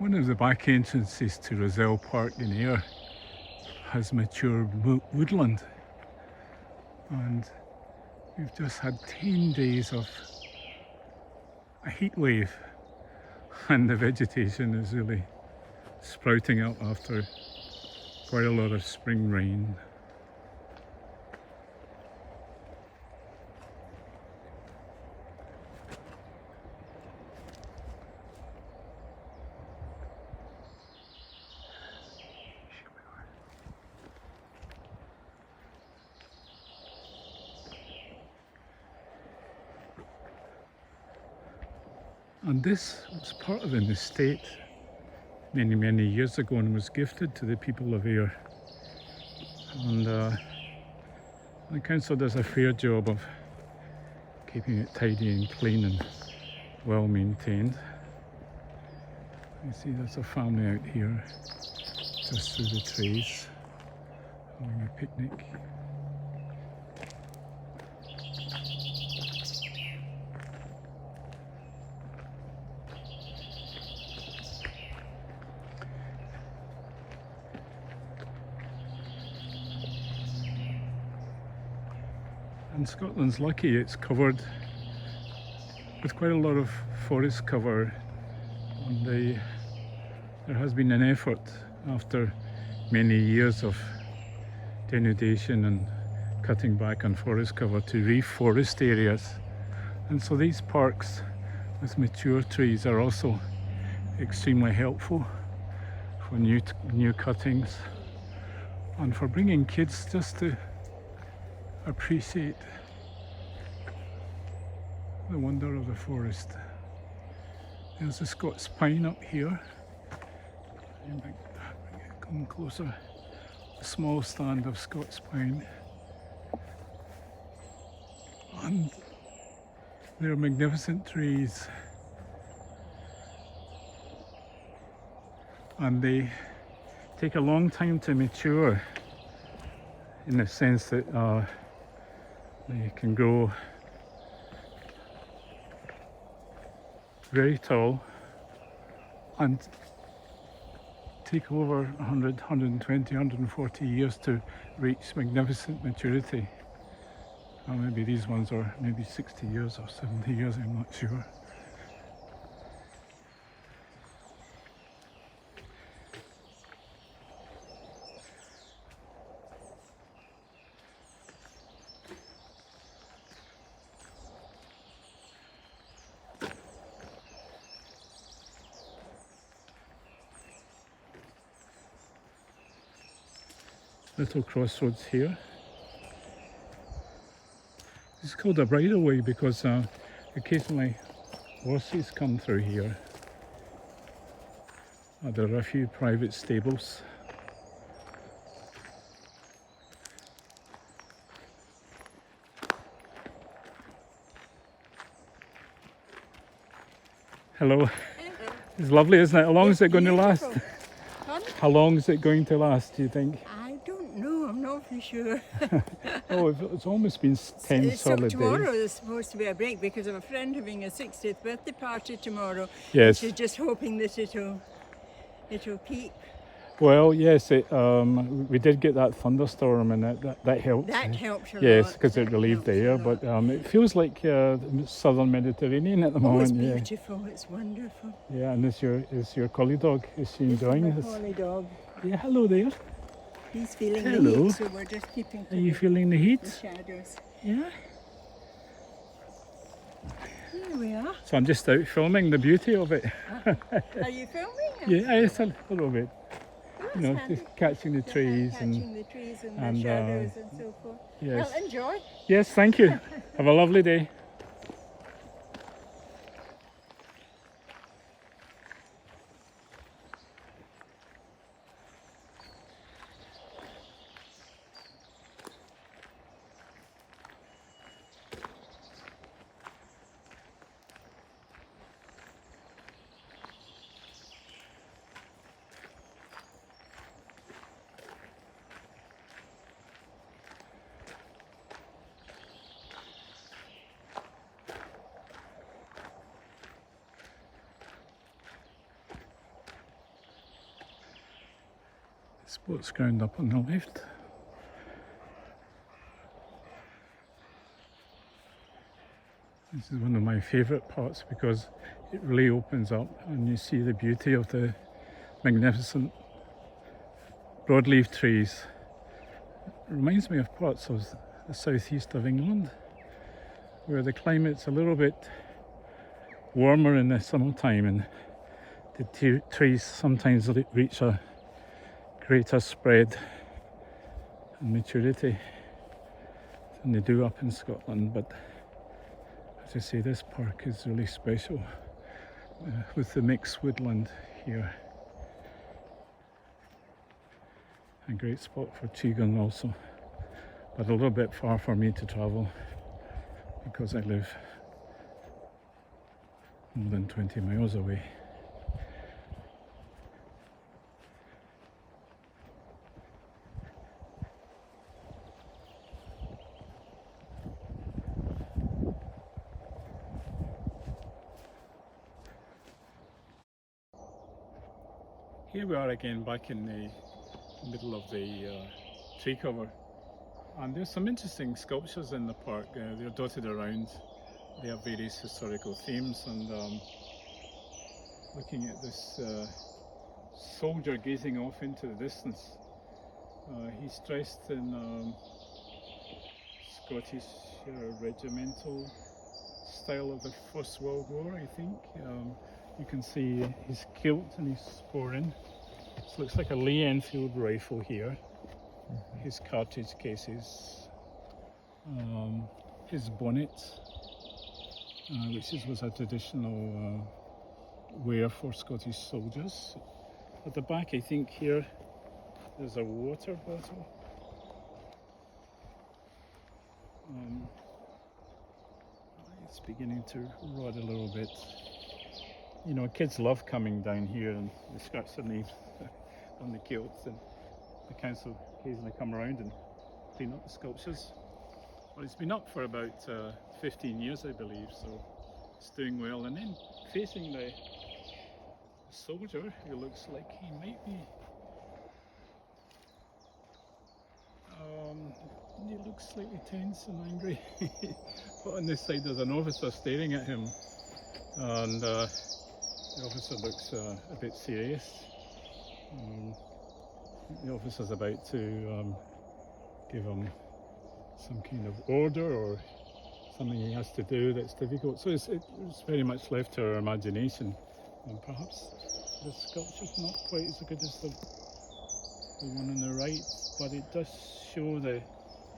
One of the back entrances to Rozelle Park in Ayr has mature woodland, and we've just had 10 days of a heat wave, and the vegetation is really sprouting up after quite a lot of spring rain. And this was part of an estate many years ago and was gifted to the people of Ayr. And the council does a fair job of keeping it tidy and clean and well maintained. You see there's a family out here just through the trees having a picnic. And Scotland's lucky, it's covered with quite a lot of forest cover, and there has been an effort after many years of denudation and cutting back on forest cover to reforest areas. And so these parks with mature trees are also extremely helpful for new cuttings and for bringing kids just to appreciate the wonder of the forest. There's the Scots pine up here. Come closer. A small stand of Scots pine. And they're magnificent trees. And they take a long time to mature, in the sense that they can grow very tall and take over 100, 120, 140 years to reach magnificent maturity. Or maybe these ones are maybe 60 years or 70 years, I'm not sure. Little crossroads here. It's called a bridleway because occasionally horses come through here. There are a few private stables. Hello. It's lovely, isn't it? How long is it going to last? How long is it going to last, do you think? I don't know, I'm not for sure. Oh, it's almost been 10 solid days. Tomorrow is supposed to be a break because I have a friend having a 60th birthday party tomorrow. Yes. She's just hoping that it'll keep. Well, yes, we did get that thunderstorm and that helped. That helped a lot. Yes, because it relieved the air, but it feels like southern Mediterranean at the moment. It's beautiful, it's wonderful. Yeah, and is your collie dog, is she enjoying this? Collie dog. Yeah, hello there. He's feeling the heat, so we're just keeping to Are you feeling the heat? the shadows. Yeah. Here we are. So I'm just out filming the beauty of it. Are you filming? Yeah, it's a little bit. That's You know, handy. just catching the trees Catching the trees and and, the shadows and so forth. yes. Well, enjoy. Yes, thank you. Have a lovely day. Sports ground up on the left. This is one of my favourite parts because it really opens up and you see the beauty of the magnificent broadleaf trees. It reminds me of parts of the southeast of England where the climate's a little bit warmer in the summertime and the trees sometimes reach a greater spread and maturity than they do up in Scotland. But as I say, this park is really special with the mixed woodland here. A great spot for qigong also, but a little bit far for me to travel because I live more than 20 miles away. Here we are again back in the middle of the tree cover, and there's some interesting sculptures in the park. They're dotted around. They have various historical themes, and looking at this soldier gazing off into the distance. He's dressed in Scottish regimental style of the First World War, I think. You can see his kilt and his sporran. This looks like a Lee Enfield rifle here. His cartridge cases, his bonnet, which was a traditional wear for Scottish soldiers. At the back, I think here there's a water bottle. It's beginning to rot a little bit. You know, kids love coming down here and the skirts on the kilts, and the council occasionally come around and clean up the sculptures. Well, it's been up for about 15 years, I believe, so it's doing well. And then facing the soldier, who looks like he might be, he looks slightly tense and angry. But on this side there's an officer staring at him, and the officer looks a bit serious. The officer's about to give him some kind of order or something he has to do that's difficult. So it's very much left to our imagination, and perhaps the sculpture's not quite as good as the one on the right, but it does show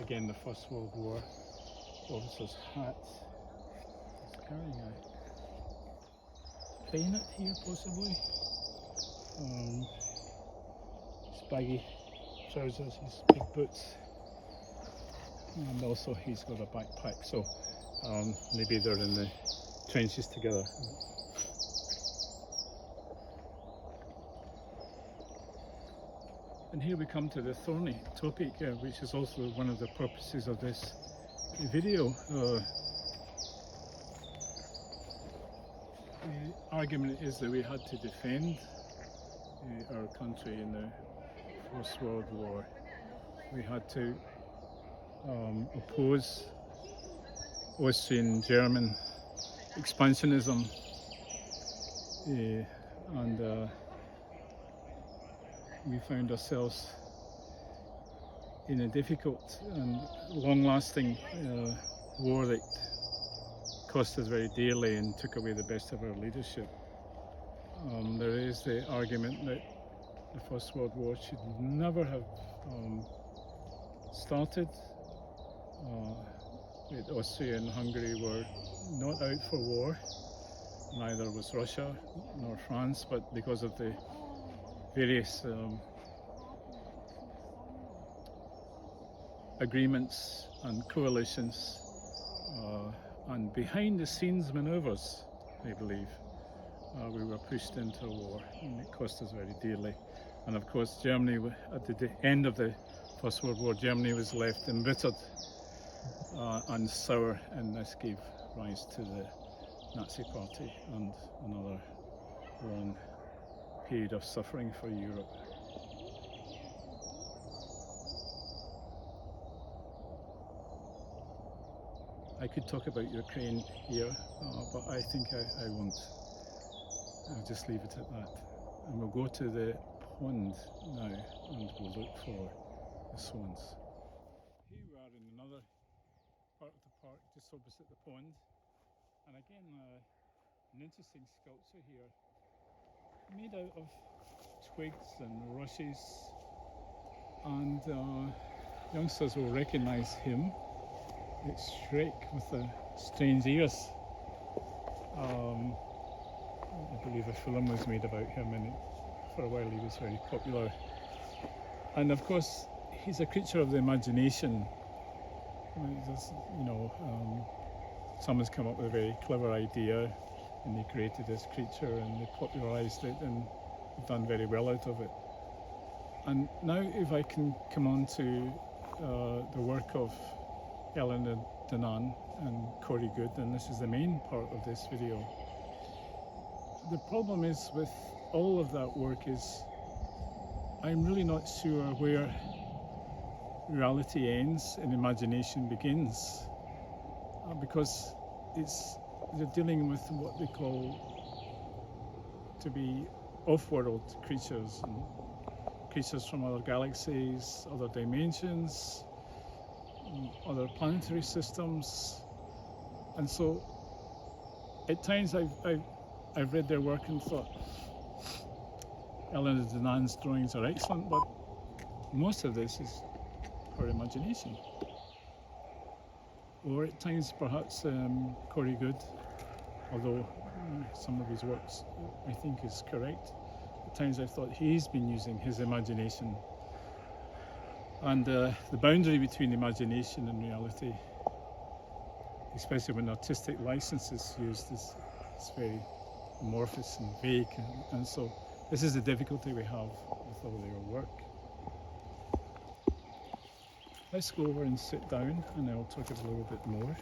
again the First World War officer's hat. He's carrying a bayonet here, possibly. His baggy trousers, his big boots, and also he's got a backpack, so maybe they're in the trenches together. And here we come to the thorny topic, which is also one of the purposes of this video. The argument is that we had to defend our country in the First World War. We had to oppose Austrian German expansionism, and we found ourselves in a difficult and long-lasting war that cost us very dearly and took away the best of our leadership. There is the argument that the First World War should never have started. Austria and Hungary were not out for war, neither was Russia nor France, but because of the various agreements and coalitions and behind the scenes manoeuvres, I believe, we were pushed into a war, and it cost us very dearly. And of course Germany, at the end of the First World War, Germany was left embittered and sour, and this gave rise to the Nazi Party and another long period of suffering for Europe. I could talk about Ukraine here, but I think I won't. I'll just leave it at that. And we'll go to the pond now and we'll look for the swans. Here we are in another part of the park just opposite the pond. And again, an interesting sculpture here made out of twigs and rushes. And youngsters will recognise him. It's Shrek with the strange ears. I believe a film was made about him, and for a while he was very popular. And of course, he's a creature of the imagination. Someone's come up with a very clever idea, and they created this creature, and they popularised it, and done very well out of it. And now, if I can come on to the work of Eleanor Danaan and Corey Goode, and this is the main part of this video. The problem is with all of that work is I'm really not sure where reality ends and imagination begins, because they're dealing with what they call to be off-world creatures, and creatures from other galaxies, other dimensions, other planetary systems. And so at times I've read their work and thought Eleanor Danaan's drawings are excellent, but most of this is her imagination. Or at times perhaps Corey Goode, although some of his works I think is correct, at times I've thought he's been using his imagination. And the boundary between imagination and reality, especially when artistic license is used, is very amorphous and vague. And so this is the difficulty we have with all their work. Let's go over and sit down, and I'll talk a little bit more.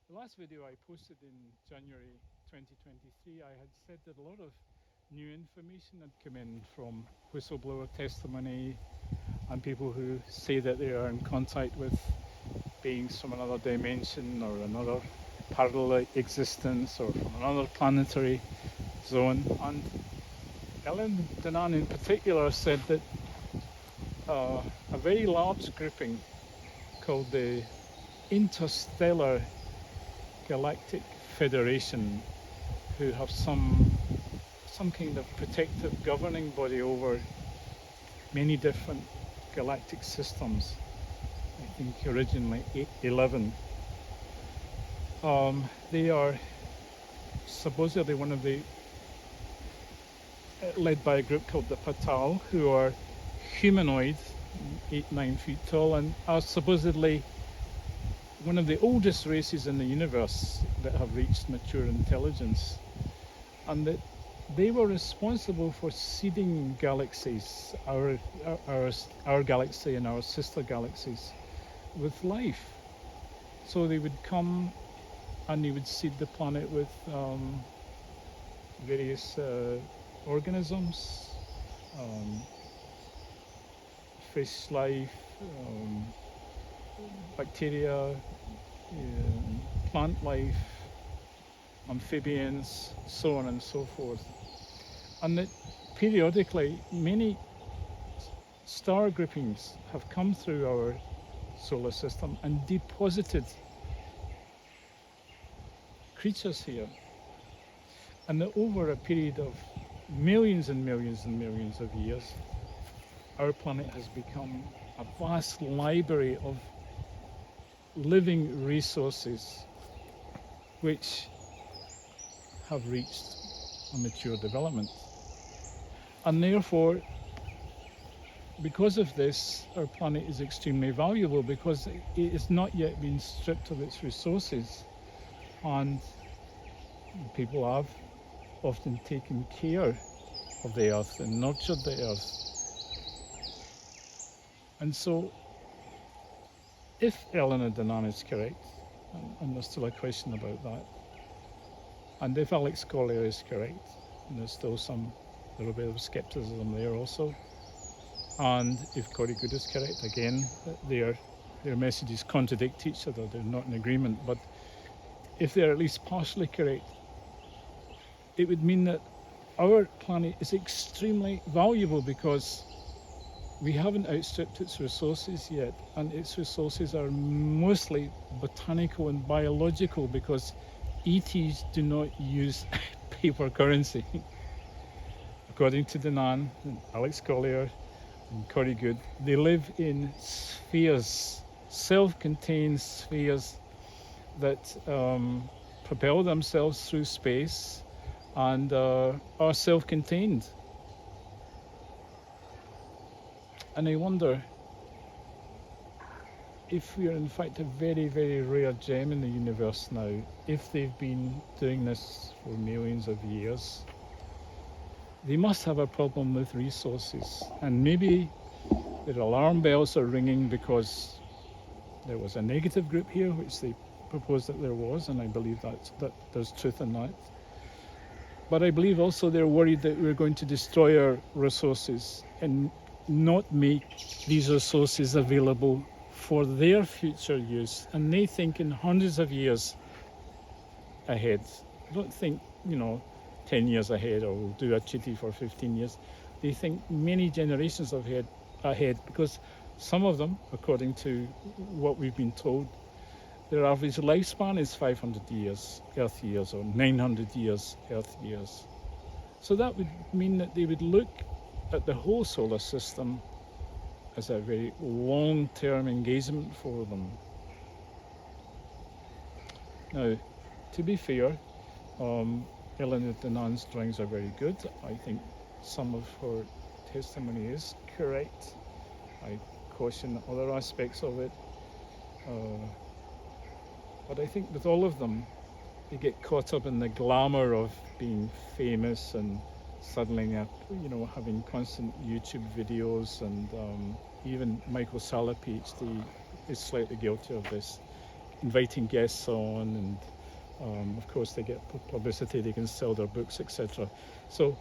The last video I posted in January 2023, I had said that a lot of new information had come in from whistleblower testimony and people who say that they are in contact with beings from another dimension or another parallel existence or from another planetary zone. And Eleanor Danaan in particular said that a very large grouping called the Interstellar Galactic Federation, who have some kind of protective governing body over many different galactic systems. I think originally 11. They are supposedly one of the led by a group called the Patal, who are humanoid, 8-9 feet tall, and are supposedly one of the oldest races in the universe that have reached mature intelligence, and that they were responsible for seeding galaxies, our galaxy and our sister galaxies, with life. So they would come and they would seed the planet with various organisms, fish life, bacteria, plant life, amphibians, so on and so forth. And that periodically many star groupings have come through our solar system and deposited creatures here. And that over a period of millions and millions and millions of years, our planet has become a vast library of living resources which have reached a mature development. And therefore, because of this, our planet is extremely valuable, because it has not yet been stripped of its resources, and people have often taken care of the earth and nurtured the earth. And so, if Eleanor Danaan is correct, and there's still a question about that, and if Alex Collier is correct, and there's still some a little bit of skepticism there also. And if Corey Good is correct, again, their messages contradict each other, they're not in agreement. But if they're at least partially correct, it would mean that our planet is extremely valuable because we haven't outstripped its resources yet, and its resources are mostly botanical and biological because ETs do not use paper currency. According to Danan and Alex Collier and Corey Good, they live in spheres, self-contained spheres that propel themselves through space and are self-contained. And I wonder if we are in fact a very, very rare gem in the universe now, if they've been doing this for millions of years, they must have a problem with resources. And maybe their alarm bells are ringing because there was a negative group here, which they proposed that there was, and I believe that there's truth in that. But I believe also they're worried that we're going to destroy our resources and not make these resources available for their future use. And they think in hundreds of years ahead. Don't think, 10 years ahead, or we'll do a chitty for 15 years. They think many generations ahead, because some of them, according to what we've been told, their average lifespan is 500 years, Earth years, or 900 years, Earth years. So that would mean that they would look at the whole solar system as a very long-term engagement for them. Now, to be fair, Eleanor Danan's drawings are very good. I think some of her testimony is correct. I caution other aspects of it. But I think with all of them, they get caught up in the glamour of being famous and suddenly, having constant YouTube videos, and even Michael Salla, PhD, is slightly guilty of this, inviting guests on, and of course they get publicity, they can sell their books, etc. So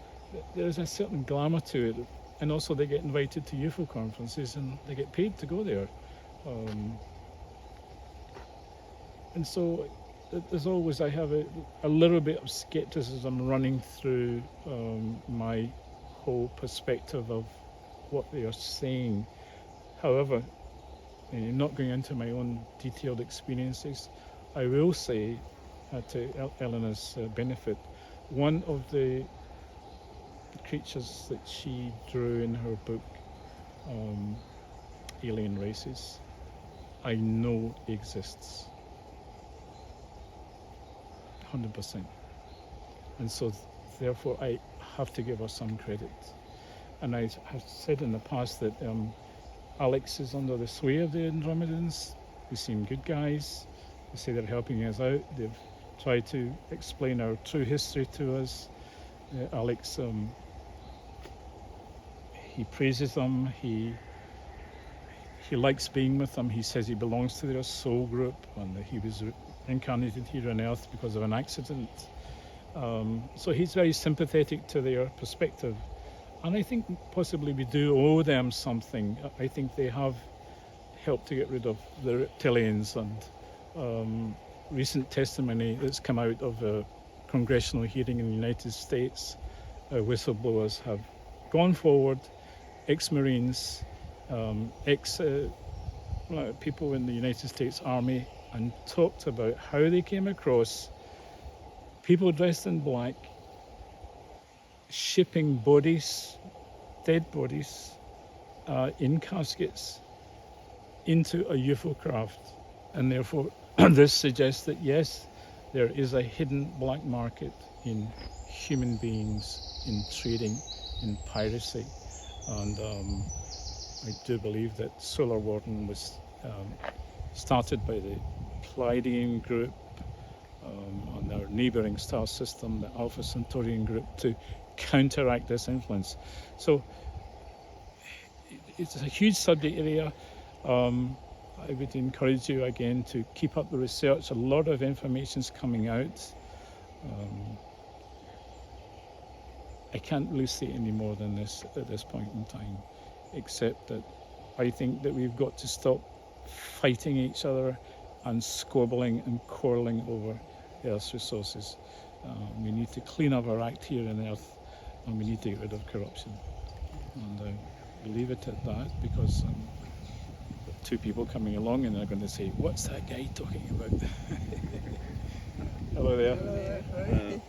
there's a certain glamour to it, and also they get invited to UFO conferences and they get paid to go there. And so there's always, I have a little bit of skepticism running through my whole perspective of what they are saying. However, not going into my own detailed experiences, I will say, to Eleanor's benefit, one of the creatures that she drew in her book, Alien Races, I know exists. 100%. And so therefore I have to give her some credit. And I have said in the past that Alex is under the sway of the Andromedans. They seem good guys. They say they're helping us out. They've tried to explain our true history to us. Alex, he praises them. He likes being with them. He says he belongs to their soul group, and that he was incarnated here on Earth because of an accident. So he's very sympathetic to their perspective. And I think possibly we do owe them something. I think they have helped to get rid of the reptilians, and recent testimony that's come out of a congressional hearing in the United States, whistleblowers have gone forward, ex-Marines, people in the United States Army, and talked about how they came across people dressed in black shipping bodies, dead bodies, in caskets into a UFO craft. And therefore this suggests that yes, there is a hidden black market in human beings, in trading, in piracy. And I do believe that Solar Warden was started by the Pleiadian group on their neighbouring star system, the Alpha Centaurian group, to counteract this influence. So it's a huge subject area. I would encourage you again to keep up the research. A lot of information is coming out. I can't really say any more than this at this point in time, except that I think that we've got to stop fighting each other and squabbling and quarrelling over the Earth's resources. We need to clean up our act here on Earth, and we need to get rid of corruption. And we'll leave it at that, because two people coming along and they're going to say, "What's that guy talking about?" Hello there. Hello.